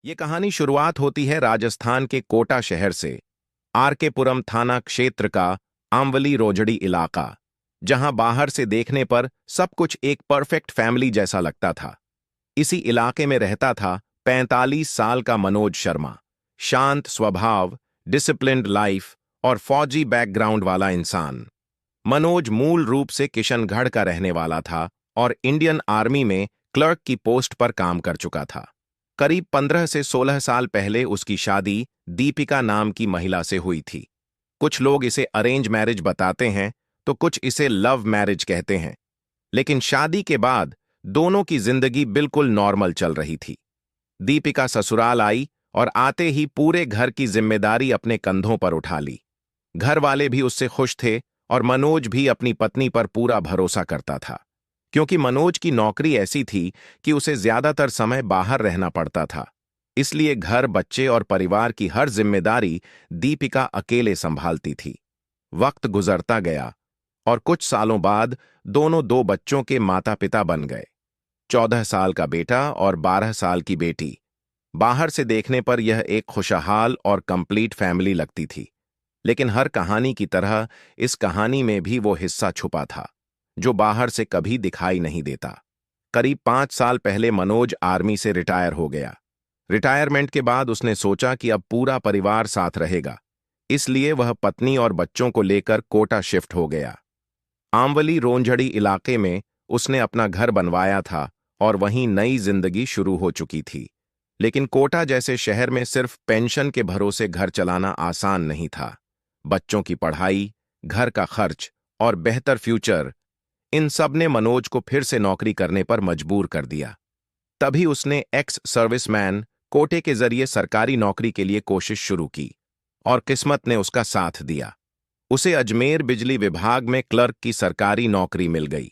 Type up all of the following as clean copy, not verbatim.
ये कहानी शुरुआत होती है राजस्थान के कोटा शहर से, आरकेपुरम थाना क्षेत्र का आंवली रोजड़ी इलाका, जहां बाहर से देखने पर सब कुछ एक परफेक्ट फैमिली जैसा लगता था। इसी इलाके में रहता था 45 साल का मनोज शर्मा, शांत स्वभाव, डिसिप्लिन्ड लाइफ और फौजी बैकग्राउंड वाला इंसान। मनोज मूल रूप से किशनगढ़ का रहने वाला था और इंडियन आर्मी में क्लर्क की पोस्ट पर काम कर चुका था। करीब 15 से 16 साल पहले उसकी शादी दीपिका नाम की महिला से हुई थी। कुछ लोग इसे अरेंज मैरिज बताते हैं तो कुछ इसे लव मैरिज कहते हैं, लेकिन शादी के बाद दोनों की जिंदगी बिल्कुल नॉर्मल चल रही थी। दीपिका ससुराल आई और आते ही पूरे घर की जिम्मेदारी अपने कंधों पर उठा ली। घर वाले भी उससे खुश थे और मनोज भी अपनी पत्नी पर पूरा भरोसा करता था, क्योंकि मनोज की नौकरी ऐसी थी कि उसे ज्यादातर समय बाहर रहना पड़ता था। इसलिए घर, बच्चे और परिवार की हर जिम्मेदारी दीपिका अकेले संभालती थी। वक्त गुजरता गया और कुछ सालों बाद दोनों दो बच्चों के माता पिता बन गए, 14 साल का बेटा और 12 साल की बेटी। बाहर से देखने पर यह एक खुशहाल और कंप्लीट फैमिली लगती थी, लेकिन हर कहानी की तरह इस कहानी में भी वो हिस्सा छुपा था जो बाहर से कभी दिखाई नहीं देता। करीब 5 साल पहले मनोज आर्मी से रिटायर हो गया। रिटायरमेंट के बाद उसने सोचा कि अब पूरा परिवार साथ रहेगा, इसलिए वह पत्नी और बच्चों को लेकर कोटा शिफ्ट हो गया। आंवली रोंझड़ी इलाके में उसने अपना घर बनवाया था और वहीं नई जिंदगी शुरू हो चुकी थी। लेकिन कोटा जैसे शहर में सिर्फ पेंशन के भरोसे घर चलाना आसान नहीं था। बच्चों की पढ़ाई, घर का खर्च और बेहतर फ्यूचर, इन सब ने मनोज को फिर से नौकरी करने पर मजबूर कर दिया। तभी उसने एक्स सर्विसमैन कोटे के जरिए सरकारी नौकरी के लिए कोशिश शुरू की और किस्मत ने उसका साथ दिया। उसे अजमेर बिजली विभाग में क्लर्क की सरकारी नौकरी मिल गई।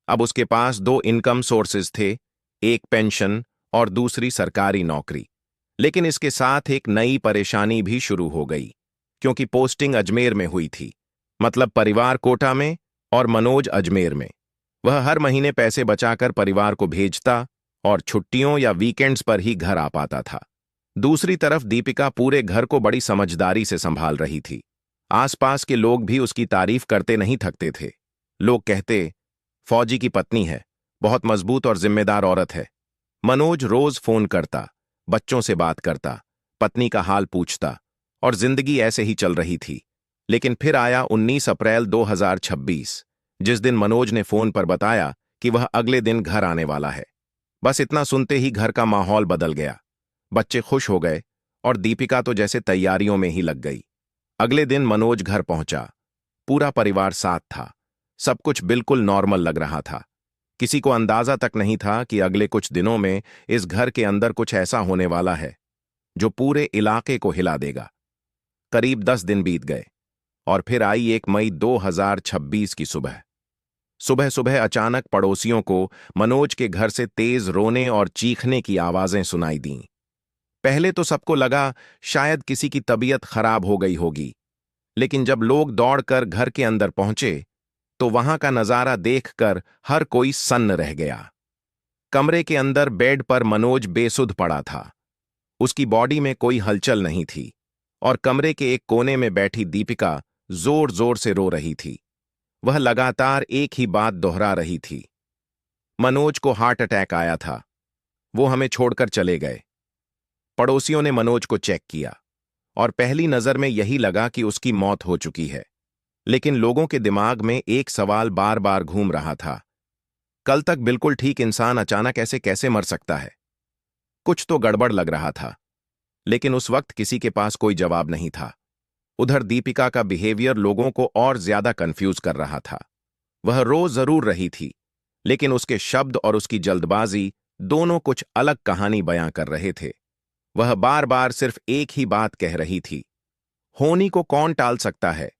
अब उसके पास दो इनकम सोर्सेज थे, एक पेंशन और दूसरी सरकारी नौकरी। लेकिन इसके साथ एक नई परेशानी भी शुरू हो गई, क्योंकि पोस्टिंग अजमेर में हुई थी। मतलब परिवार कोटा में और मनोज अजमेर में। वह हर महीने पैसे बचाकर परिवार को भेजता और छुट्टियों या वीकेंड्स पर ही घर आ पाता था। दूसरी तरफ दीपिका पूरे घर को बड़ी समझदारी से संभाल रही थी। आसपास के लोग भी उसकी तारीफ करते नहीं थकते थे। लोग कहते, फौजी की पत्नी है, बहुत मजबूत और जिम्मेदार औरत है। मनोज रोज फोन करता, बच्चों से बात करता, पत्नी का हाल पूछता और जिंदगी ऐसे ही चल रही थी। लेकिन फिर आया 19 अप्रैल 2026, जिस दिन मनोज ने फोन पर बताया कि वह अगले दिन घर आने वाला है। बस इतना सुनते ही घर का माहौल बदल गया। बच्चे खुश हो गए और दीपिका तो जैसे तैयारियों में ही लग गई। अगले दिन मनोज घर पहुंचा। पूरा परिवार साथ था। सब कुछ बिल्कुल नॉर्मल लग रहा था। किसी को अंदाजा तक नहीं था कि अगले कुछ दिनों में इस घर के अंदर कुछ ऐसा होने वाला है जो पूरे इलाके को हिला देगा। करीब 10 दिन बीत गए और फिर आई 1 मई 2026 की सुबह। सुबह सुबह अचानक पड़ोसियों को मनोज के घर से तेज रोने और चीखने की आवाजें सुनाई दीं। पहले तो सबको लगा शायद किसी की तबीयत खराब हो गई होगी, लेकिन जब लोग दौड़कर घर के अंदर पहुंचे तो वहां का नजारा देखकर हर कोई सन्न रह गया। कमरे के अंदर बेड पर मनोज बेसुध पड़ा था। उसकी बॉडी में कोई हलचल नहीं थी और कमरे के एक कोने में बैठी दीपिका जोर जोर से रो रही थी। वह लगातार एक ही बात दोहरा रही थी, मनोज को हार्ट अटैक आया था, वो हमें छोड़कर चले गए। पड़ोसियों ने मनोज को चेक किया और पहली नजर में यही लगा कि उसकी मौत हो चुकी है। लेकिन लोगों के दिमाग में एक सवाल बार बार घूम रहा था, कल तक बिल्कुल ठीक इंसान अचानक ऐसे कैसे मर सकता है? कुछ तो गड़बड़ लग रहा था, लेकिन उस वक्त किसी के पास कोई जवाब नहीं था। उधर दीपिका का बिहेवियर लोगों को और ज्यादा कंफ्यूज कर रहा था। वह रो जरूर रही थी, लेकिन उसके शब्द और उसकी जल्दबाजी दोनों कुछ अलग कहानी बयां कर रहे थे। वह बार बार सिर्फ एक ही बात कह रही थी, होनी को कौन टाल सकता है,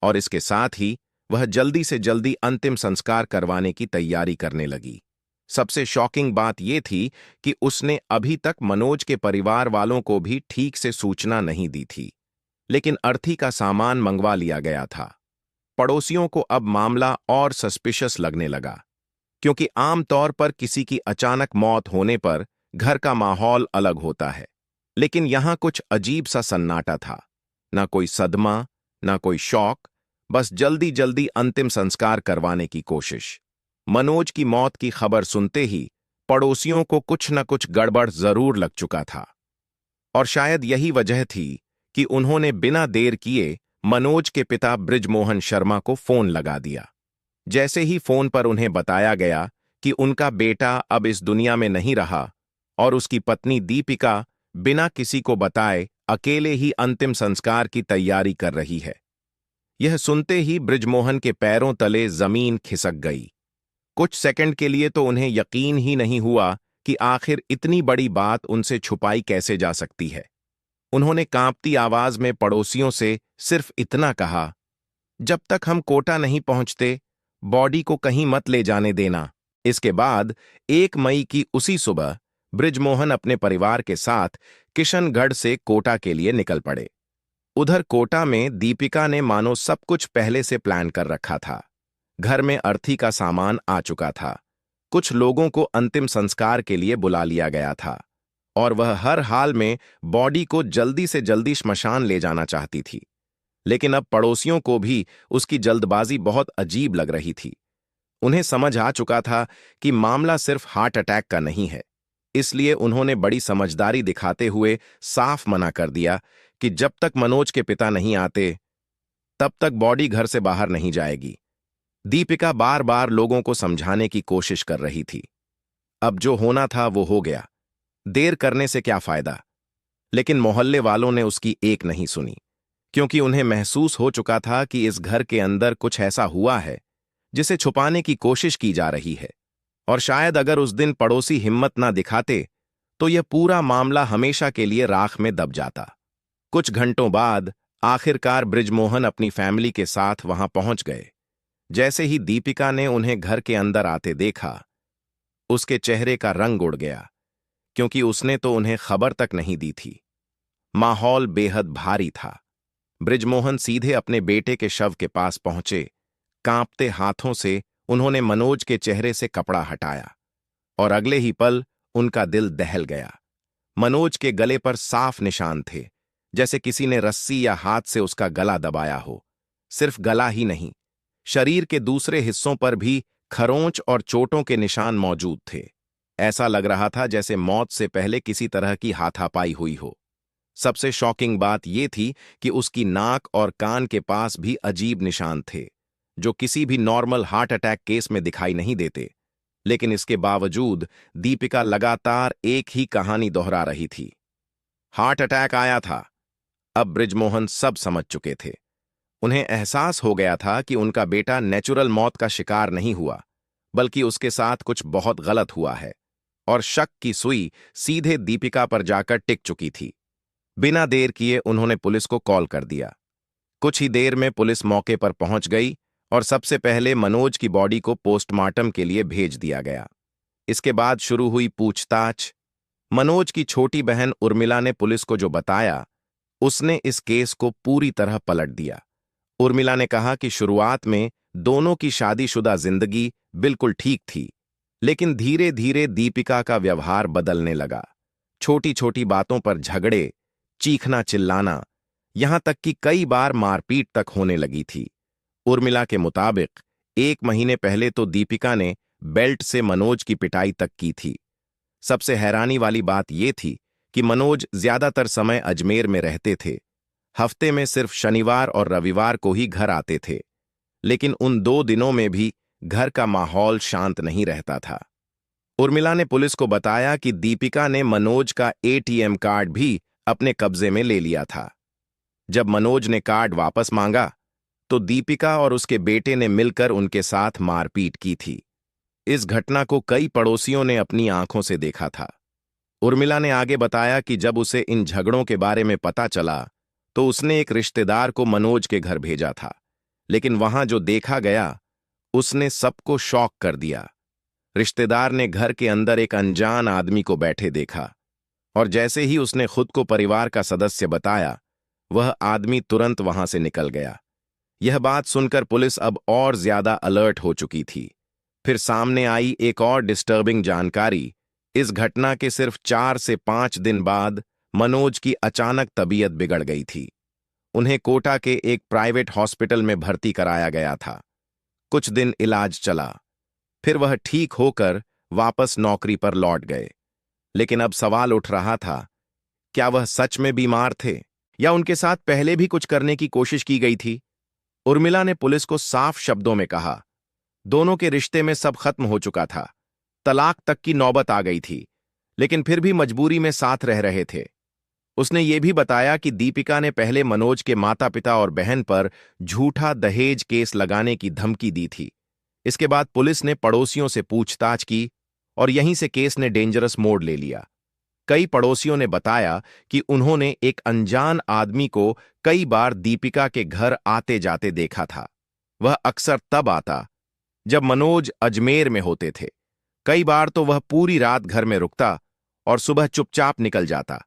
और इसके साथ ही वह जल्दी से जल्दी अंतिम संस्कार करवाने की तैयारी करने लगी। सबसे शॉकिंग बात यह थी कि उसने अभी तक मनोज के परिवार वालों को भी ठीक से सूचना नहीं दी थी, लेकिन अर्थी का सामान मंगवा लिया गया था। पड़ोसियों को अब मामला और सस्पिशियस लगने लगा, क्योंकि आमतौर पर किसी की अचानक मौत होने पर घर का माहौल अलग होता है। लेकिन यहां कुछ अजीब सा सन्नाटा था। ना कोई सदमा, ना कोई शौक, बस जल्दी जल्दी अंतिम संस्कार करवाने की कोशिश। मनोज की मौत की खबर सुनते ही पड़ोसियों को कुछ न कुछ गड़बड़ जरूर लग चुका था, और शायद यही वजह थी कि उन्होंने बिना देर किए मनोज के पिता बृजमोहन शर्मा को फोन लगा दिया। जैसे ही फोन पर उन्हें बताया गया कि उनका बेटा अब इस दुनिया में नहीं रहा और उसकी पत्नी दीपिका बिना किसी को बताए अकेले ही अंतिम संस्कार की तैयारी कर रही है, यह सुनते ही बृजमोहन के पैरों तले जमीन खिसक गई। कुछ सेकंड के लिए तो उन्हें यकीन ही नहीं हुआ कि आखिर इतनी बड़ी बात उनसे छुपाई कैसे जा सकती है। उन्होंने कांपती आवाज में पड़ोसियों से सिर्फ इतना कहा, जब तक हम कोटा नहीं पहुंचते बॉडी को कहीं मत ले जाने देना। इसके बाद 1 मई की उसी सुबह बृजमोहन अपने परिवार के साथ किशनगढ़ से कोटा के लिए निकल पड़े। उधर कोटा में दीपिका ने मानो सब कुछ पहले से प्लान कर रखा था। घर में अर्थी का सामान आ चुका था, कुछ लोगों को अंतिम संस्कार के लिए बुला लिया गया था, और वह हर हाल में बॉडी को जल्दी से जल्दी श्मशान ले जाना चाहती थी। लेकिन अब पड़ोसियों को भी उसकी जल्दबाजी बहुत अजीब लग रही थी। उन्हें समझ आ चुका था कि मामला सिर्फ हार्ट अटैक का नहीं है, इसलिए उन्होंने बड़ी समझदारी दिखाते हुए साफ मना कर दिया कि जब तक मनोज के पिता नहीं आते तब तक बॉडी घर से बाहर नहीं जाएगी। दीपिका बार बार लोगों को समझाने की कोशिश कर रही थी। अब जो होना था वो हो गया, देर करने से क्या फायदा। लेकिन मोहल्ले वालों ने उसकी एक नहीं सुनी, क्योंकि उन्हें महसूस हो चुका था कि इस घर के अंदर कुछ ऐसा हुआ है जिसे छुपाने की कोशिश की जा रही है, और शायद अगर उस दिन पड़ोसी हिम्मत ना दिखाते तो यह पूरा मामला हमेशा के लिए राख में दब जाता। कुछ घंटों बाद आखिरकार बृजमोहन अपनी फैमिली के साथ वहां पहुंच गए। जैसे ही दीपिका ने उन्हें घर के अंदर आते देखा, उसके चेहरे का रंग उड़ गया, क्योंकि उसने तो उन्हें खबर तक नहीं दी थी। माहौल बेहद भारी था। बृजमोहन सीधे अपने बेटे के शव के पास पहुंचे। कांपते हाथों से उन्होंने मनोज के चेहरे से कपड़ा हटाया, और अगले ही पल उनका दिल दहल गया। मनोज के गले पर साफ निशान थे, जैसे किसी ने रस्सी या हाथ से उसका गला दबाया हो। सिर्फ गला ही नहीं, शरीर के दूसरे हिस्सों पर भी खरोंच और चोटों के निशान मौजूद थे। ऐसा लग रहा था जैसे मौत से पहले किसी तरह की हाथापाई हुई हो। सबसे शॉकिंग बात यह थी कि उसकी नाक और कान के पास भी अजीब निशान थे, जो किसी भी नॉर्मल हार्ट अटैक केस में दिखाई नहीं देते। लेकिन इसके बावजूद दीपिका लगातार एक ही कहानी दोहरा रही थी। हार्ट अटैक आया था। अब बृजमोहन सब समझ चुके थे। उन्हें एहसास हो गया था कि उनका बेटा नेचुरल मौत का शिकार नहीं हुआ, बल्कि उसके साथ कुछ बहुत गलत हुआ है, और शक की सुई सीधे दीपिका पर जाकर टिक चुकी थी। बिना देर किए उन्होंने पुलिस को कॉल कर दिया। कुछ ही देर में पुलिस मौके पर पहुंच गई, और सबसे पहले मनोज की बॉडी को पोस्टमार्टम के लिए भेज दिया गया। इसके बाद शुरू हुई पूछताछ। मनोज की छोटी बहन उर्मिला ने पुलिस को जो बताया, उसने इस केस को पूरी तरह पलट दिया। उर्मिला ने कहा कि शुरुआत में दोनों की शादीशुदा जिंदगी बिल्कुल ठीक थी, लेकिन धीरे धीरे दीपिका का व्यवहार बदलने लगा। छोटी छोटी बातों पर झगड़े, चीखना चिल्लाना, यहां तक कि कई बार मारपीट तक होने लगी थी। उर्मिला के मुताबिक 1 महीने पहले तो दीपिका ने बेल्ट से मनोज की पिटाई तक की थी। सबसे हैरानी वाली बात यह थी कि मनोज ज्यादातर समय अजमेर में रहते थे। हफ्ते में सिर्फ शनिवार और रविवार को ही घर आते थे, लेकिन उन 2 दिनों में भी घर का माहौल शांत नहीं रहता था। उर्मिला ने पुलिस को बताया कि दीपिका ने मनोज का एटीएम कार्ड भी अपने कब्जे में ले लिया था। जब मनोज ने कार्ड वापस मांगा तो दीपिका और उसके बेटे ने मिलकर उनके साथ मारपीट की थी। इस घटना को कई पड़ोसियों ने अपनी आंखों से देखा था। उर्मिला ने आगे बताया कि जब उसे इन झगड़ों के बारे में पता चला तो उसने एक रिश्तेदार को मनोज के घर भेजा था, लेकिन वहां जो देखा गया उसने सबको शॉक कर दिया। रिश्तेदार ने घर के अंदर एक अनजान आदमी को बैठे देखा, और जैसे ही उसने खुद को परिवार का सदस्य बताया, वह आदमी तुरंत वहां से निकल गया। यह बात सुनकर पुलिस अब और ज्यादा अलर्ट हो चुकी थी। फिर सामने आई एक और डिस्टर्बिंग जानकारी। इस घटना के सिर्फ 4 से 5 दिन बाद मनोज की अचानक तबीयत बिगड़ गई थी। उन्हें कोटा के एक प्राइवेट हॉस्पिटल में भर्ती कराया गया था। कुछ दिन इलाज चला, फिर वह ठीक होकर वापस नौकरी पर लौट गए। लेकिन अब सवाल उठ रहा था, क्या वह सच में बीमार थे या उनके साथ पहले भी कुछ करने की कोशिश की गई थी? उर्मिला ने पुलिस को साफ शब्दों में कहा। दोनों के रिश्ते में सब खत्म हो चुका था, तलाक तक की नौबत आ गई थी, लेकिन फिर भी मजबूरी में साथ रह रहे थे। उसने ये भी बताया कि दीपिका ने पहले मनोज के माता-पिता और बहन पर झूठा दहेज केस लगाने की धमकी दी थी। इसके बाद पुलिस ने पड़ोसियों से पूछताछ की और यहीं से केस ने डेंजरस मोड़ ले लिया। कई पड़ोसियों ने बताया कि उन्होंने एक अनजान आदमी को कई बार दीपिका के घर आते जाते देखा था। वह अक्सर तब आता जब मनोज अजमेर में होते थे। कई बार तो वह पूरी रात घर में रुकता और सुबह चुपचाप निकल जाता।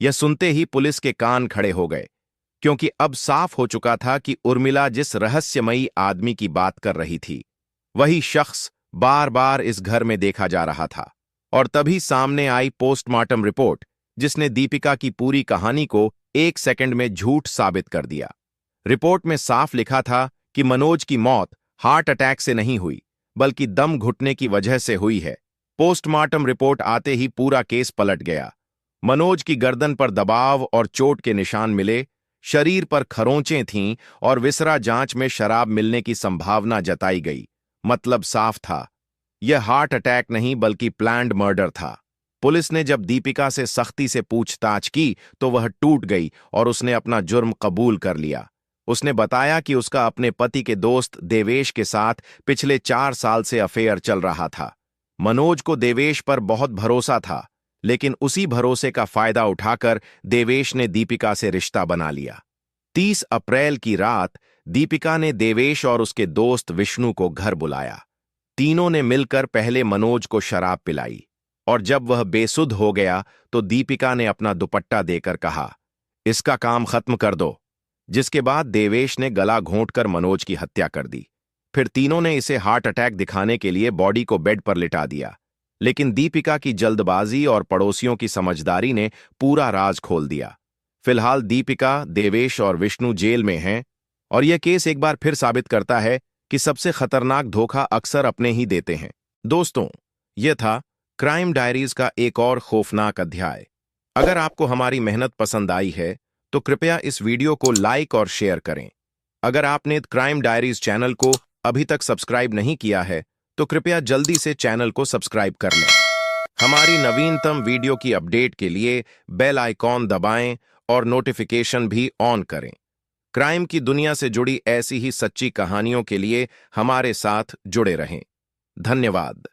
यह सुनते ही पुलिस के कान खड़े हो गए, क्योंकि अब साफ हो चुका था कि उर्मिला जिस रहस्यमयी आदमी की बात कर रही थी, वही शख्स बार बार इस घर में देखा जा रहा था। और तभी सामने आई पोस्टमार्टम रिपोर्ट, जिसने दीपिका की पूरी कहानी को 1 सेकंड में झूठ साबित कर दिया। रिपोर्ट में साफ लिखा था कि मनोज की मौत हार्ट अटैक से नहीं हुई, बल्कि दम घुटने की वजह से हुई है। पोस्टमार्टम रिपोर्ट आते ही पूरा केस पलट गया। मनोज की गर्दन पर दबाव और चोट के निशान मिले, शरीर पर खरोंचें थीं और विसरा जांच में शराब मिलने की संभावना जताई गई। मतलब साफ था, यह हार्ट अटैक नहीं बल्कि प्लान्ड मर्डर था। पुलिस ने जब दीपिका से सख्ती से पूछताछ की तो वह टूट गई और उसने अपना जुर्म कबूल कर लिया। उसने बताया कि उसका अपने पति के दोस्त देवेश के साथ पिछले 4 साल से अफेयर चल रहा था। मनोज को देवेश पर बहुत भरोसा था, लेकिन उसी भरोसे का फायदा उठाकर देवेश ने दीपिका से रिश्ता बना लिया। 30 अप्रैल की रात दीपिका ने देवेश और उसके दोस्त विष्णु को घर बुलाया। तीनों ने मिलकर पहले मनोज को शराब पिलाई और जब वह बेसुध हो गया तो दीपिका ने अपना दुपट्टा देकर कहा, इसका काम खत्म कर दो। जिसके बाद देवेश ने गला घोंटकर मनोज की हत्या कर दी। फिर तीनों ने इसे हार्ट अटैक दिखाने के लिए बॉडी को बेड पर लिटा दिया। लेकिन दीपिका की जल्दबाजी और पड़ोसियों की समझदारी ने पूरा राज खोल दिया। फिलहाल दीपिका, देवेश और विष्णु जेल में हैं और यह केस एक बार फिर साबित करता है कि सबसे खतरनाक धोखा अक्सर अपने ही देते हैं। दोस्तों, यह था क्राइम डायरीज का एक और खौफनाक अध्याय। अगर आपको हमारी मेहनत पसंद आई है तो कृपया इस वीडियो को लाइक और शेयर करें। अगर आपने क्राइम डायरीज चैनल को अभी तक सब्सक्राइब नहीं किया है तो कृपया जल्दी से चैनल को सब्सक्राइब कर लें। हमारी नवीनतम वीडियो की अपडेट के लिए बेल आइकॉन दबाएं और नोटिफिकेशन भी ऑन करें। क्राइम की दुनिया से जुड़ी ऐसी ही सच्ची कहानियों के लिए हमारे साथ जुड़े रहें। धन्यवाद।